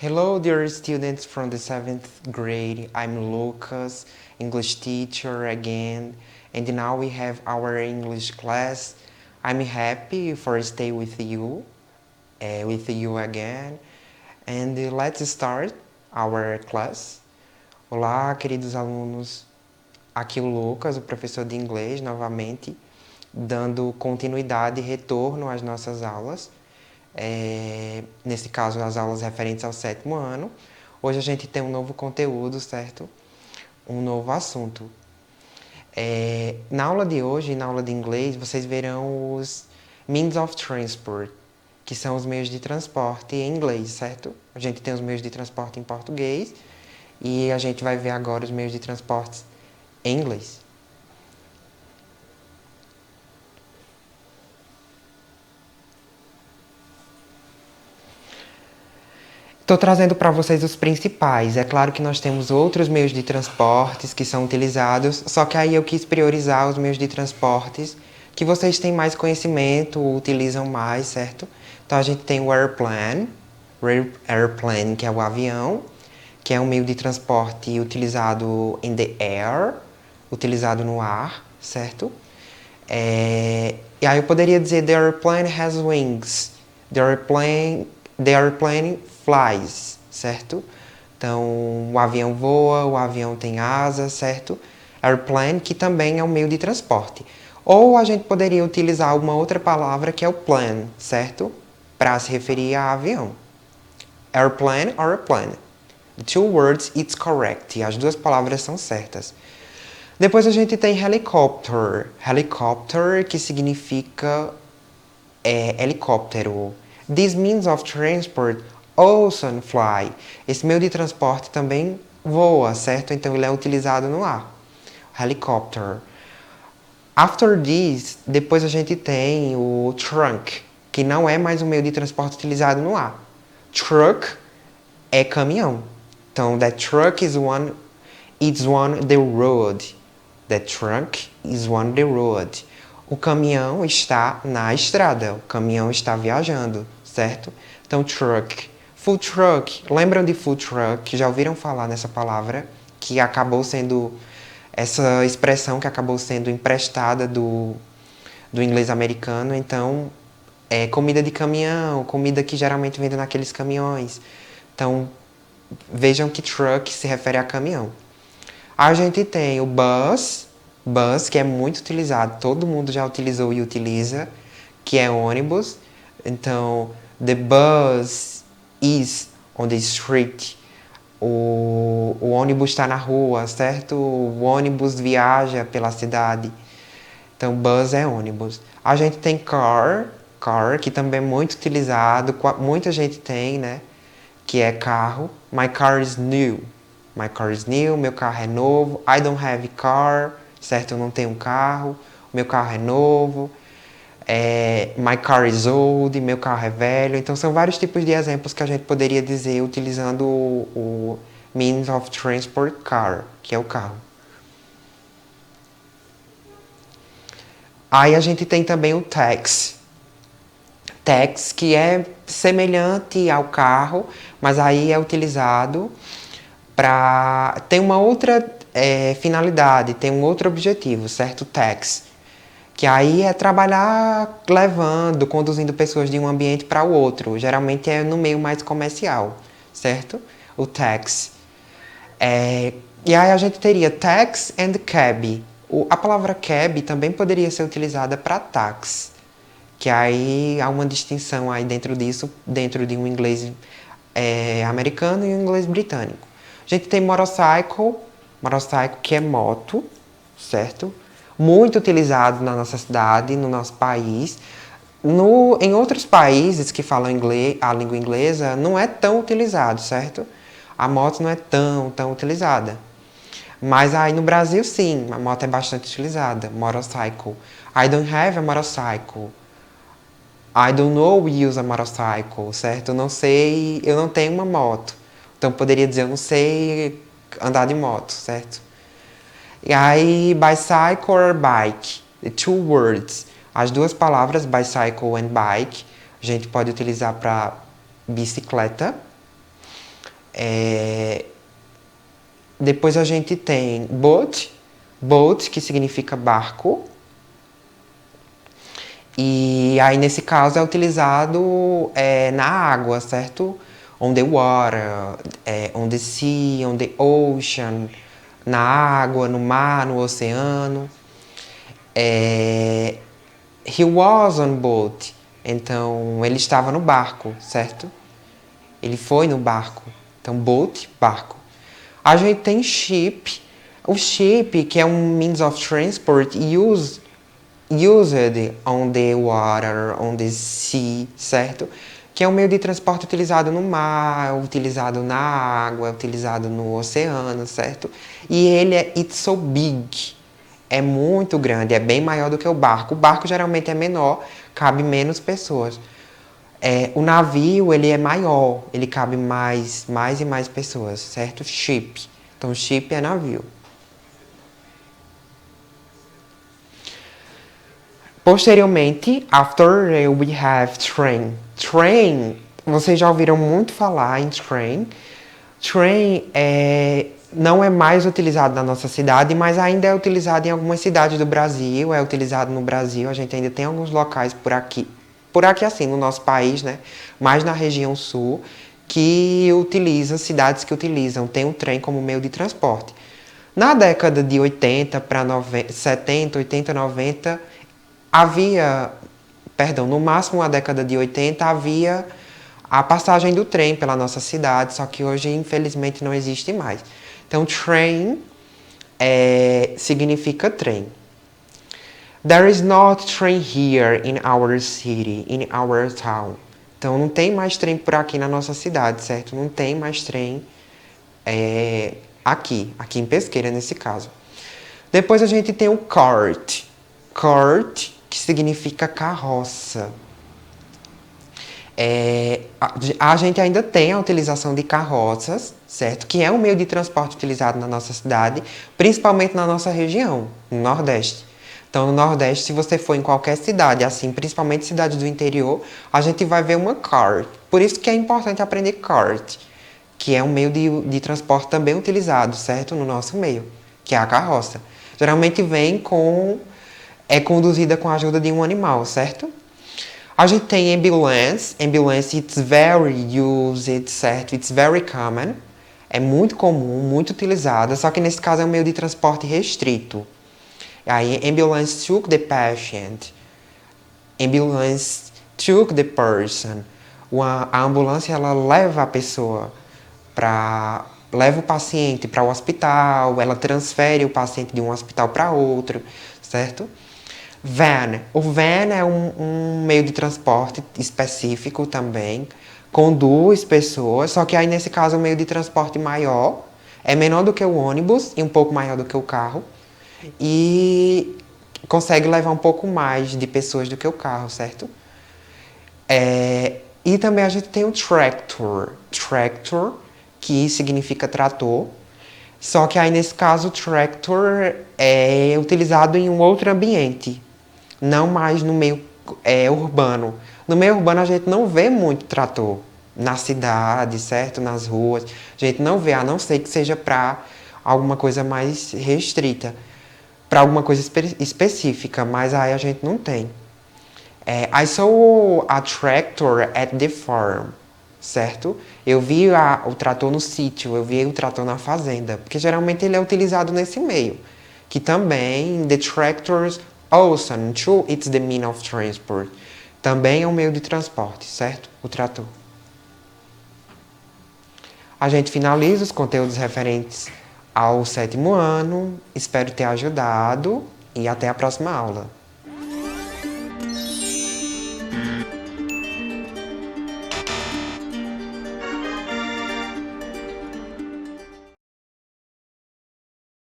Hello, dear students from the 7th grade. I'm Lucas, English teacher again, and now we have our English class. I'm happy for stay with you again, and let's start our class. Olá, queridos alunos. Aqui o Lucas, o professor de inglês, novamente, dando continuidade e retorno às nossas aulas. Nesse caso, as aulas referentes ao 7º ano. Hoje a gente tem um novo conteúdo, certo? Um novo assunto. Na aula de hoje, na aula de inglês, vocês verão os means of transport, que são os meios de transporte em inglês, certo? A gente tem os meios de transporte em português e a gente vai ver agora os meios de transporte em inglês. Estou trazendo para vocês os principais. É claro que nós temos outros meios de transportes que são utilizados, só que aí eu quis priorizar os meios de transportes que vocês têm mais conhecimento, utilizam mais, certo? Então a gente tem o airplane, que é o avião, que é um meio de transporte utilizado in the air, utilizado no ar, certo? E aí eu poderia dizer the airplane has wings, the airplane flies, certo? Então, o avião voa, o avião tem asas, certo? Airplane, que também é um meio de transporte. Ou a gente poderia utilizar uma outra palavra que é o plane, certo? Para se referir a avião. Airplane or a plane. The two words, it's correct. As duas palavras são certas. Depois a gente tem helicopter. Helicopter, que significa helicóptero. This means of transport also fly. Esse meio de transporte também voa, certo? Então ele é utilizado no ar. Helicopter. After this, depois a gente tem o trunk, que não é mais um meio de transporte utilizado no ar. Truck é caminhão. Então, that truck is on the road. That trunk is on the road. O caminhão está na estrada. O caminhão está viajando, certo? Então, truck. Food truck. Lembram de food truck? Já ouviram falar nessa palavra? Que acabou sendo... Essa expressão que acabou sendo emprestada do inglês americano. Então, é comida de caminhão. Comida que geralmente vende naqueles caminhões. Então, vejam que truck se refere a caminhão. A gente tem o bus, que é muito utilizado, todo mundo já utilizou e utiliza, que é ônibus. Então, the bus is on the street. O ônibus está na rua, certo? O ônibus viaja pela cidade. Então, bus é ônibus. A gente tem car, que também é muito utilizado, muita gente tem, né? Que é carro. My car is new. My car is new, meu carro é novo. I don't have a car, certo? Eu não tenho um carro. Meu carro é novo. My car is old, meu carro é velho. Então são vários tipos de exemplos que a gente poderia dizer utilizando o means of transport car, que é o carro. Aí a gente tem também o taxi. Taxi, que é semelhante ao carro, mas aí é utilizado para... Tem uma outra finalidade, tem um outro objetivo, certo? Taxi. Que aí é trabalhar levando, conduzindo pessoas de um ambiente para o outro. Geralmente é no meio mais comercial, certo? O taxi. E aí a gente teria taxi and cab. A palavra cab também poderia ser utilizada para táxi. Que aí há uma distinção aí dentro disso, dentro de um inglês americano e um inglês britânico. A gente tem motorcycle, que é moto, certo? Muito utilizado na nossa cidade, no nosso país. Em outros países que falam a língua inglesa, não é tão utilizado, certo? A moto não é tão utilizada. Mas aí no Brasil, sim, a moto é bastante utilizada. Motorcycle. I don't have a motorcycle. I don't know use a motorcycle, certo? Eu não tenho uma moto. Então poderia dizer, eu não sei andar de moto, certo? E aí, bicycle or bike, the two words. As duas palavras, bicycle and bike, a gente pode utilizar para bicicleta. Depois a gente tem boat, boat que significa barco. E aí nesse caso é utilizado na água, certo? On the water, on the sea, on the ocean, na água, no mar, no oceano. He was on boat, então ele estava no barco, certo? Ele foi no barco. Então boat, barco. A gente tem ship. O ship, que é um means of transport used on the water, on the sea, certo? Que é um meio de transporte utilizado no mar, utilizado na água, utilizado no oceano, certo? E ele it's so big, é muito grande, é bem maior do que o barco. O barco geralmente é menor, cabe menos pessoas. O navio, ele é maior, ele cabe mais e mais pessoas, certo? Ship. Então, ship é navio. Posteriormente, after we have train. Train, vocês já ouviram muito falar em train. Train não é mais utilizado na nossa cidade, mas ainda é utilizado em algumas cidades do Brasil, é utilizado no Brasil, a gente ainda tem alguns locais por aqui assim, no nosso país, né? Mais na região sul, que utiliza, cidades que utilizam, tem o trem como meio de transporte. Na década de 80 para 70, 80, 90, no máximo na década de 80 havia a passagem do trem pela nossa cidade, só que hoje infelizmente não existe mais. Então train significa trem. There is not train here in our city, in our town. Então não tem mais trem por aqui na nossa cidade, certo? Não tem mais trem aqui em Pesqueira nesse caso. Depois a gente tem o cart. Cart, que significa carroça. A gente ainda tem a utilização de carroças, certo? Que é um meio de transporte utilizado na nossa cidade, principalmente na nossa região, no Nordeste. Então, no Nordeste, se você for em qualquer cidade, assim, principalmente cidades do interior, a gente vai ver uma cart. Por isso que é importante aprender cart, que é um meio de transporte também utilizado, certo? No nosso meio, que é a carroça. Geralmente é conduzida com a ajuda de um animal, certo? A gente tem ambulance. Ambulance, it's very used, certo? It's very common. É muito comum, muito utilizada, só que nesse caso é um meio de transporte restrito. Aí, ambulance took the patient. Ambulance took the person. A ambulância, ela leva a pessoa leva o paciente para o hospital, ela transfere o paciente de um hospital para outro, certo? Van. O van é um meio de transporte específico também, com 2 pessoas, só que aí nesse caso o meio de transporte maior, é menor do que o ônibus e um pouco maior do que o carro, e consegue levar um pouco mais de pessoas do que o carro, certo? E também a gente tem o tractor. Tractor, que significa trator. Só que aí nesse caso o tractor é utilizado em um outro ambiente, não mais no meio urbano. No meio urbano a gente não vê muito trator na cidade, certo? Nas ruas. A gente não vê, a não ser que seja para alguma coisa mais restrita, para alguma coisa específica, mas aí a gente não tem. I saw a tractor at the farm, certo? Eu vi o trator no sítio, eu vi o trator na fazenda, porque geralmente ele é utilizado nesse meio. Que também, the tractors also, too, it's the mean of transport. Também é um meio de transporte, certo? O trator. A gente finaliza os conteúdos referentes ao 7º ano. Espero ter ajudado e até a próxima aula.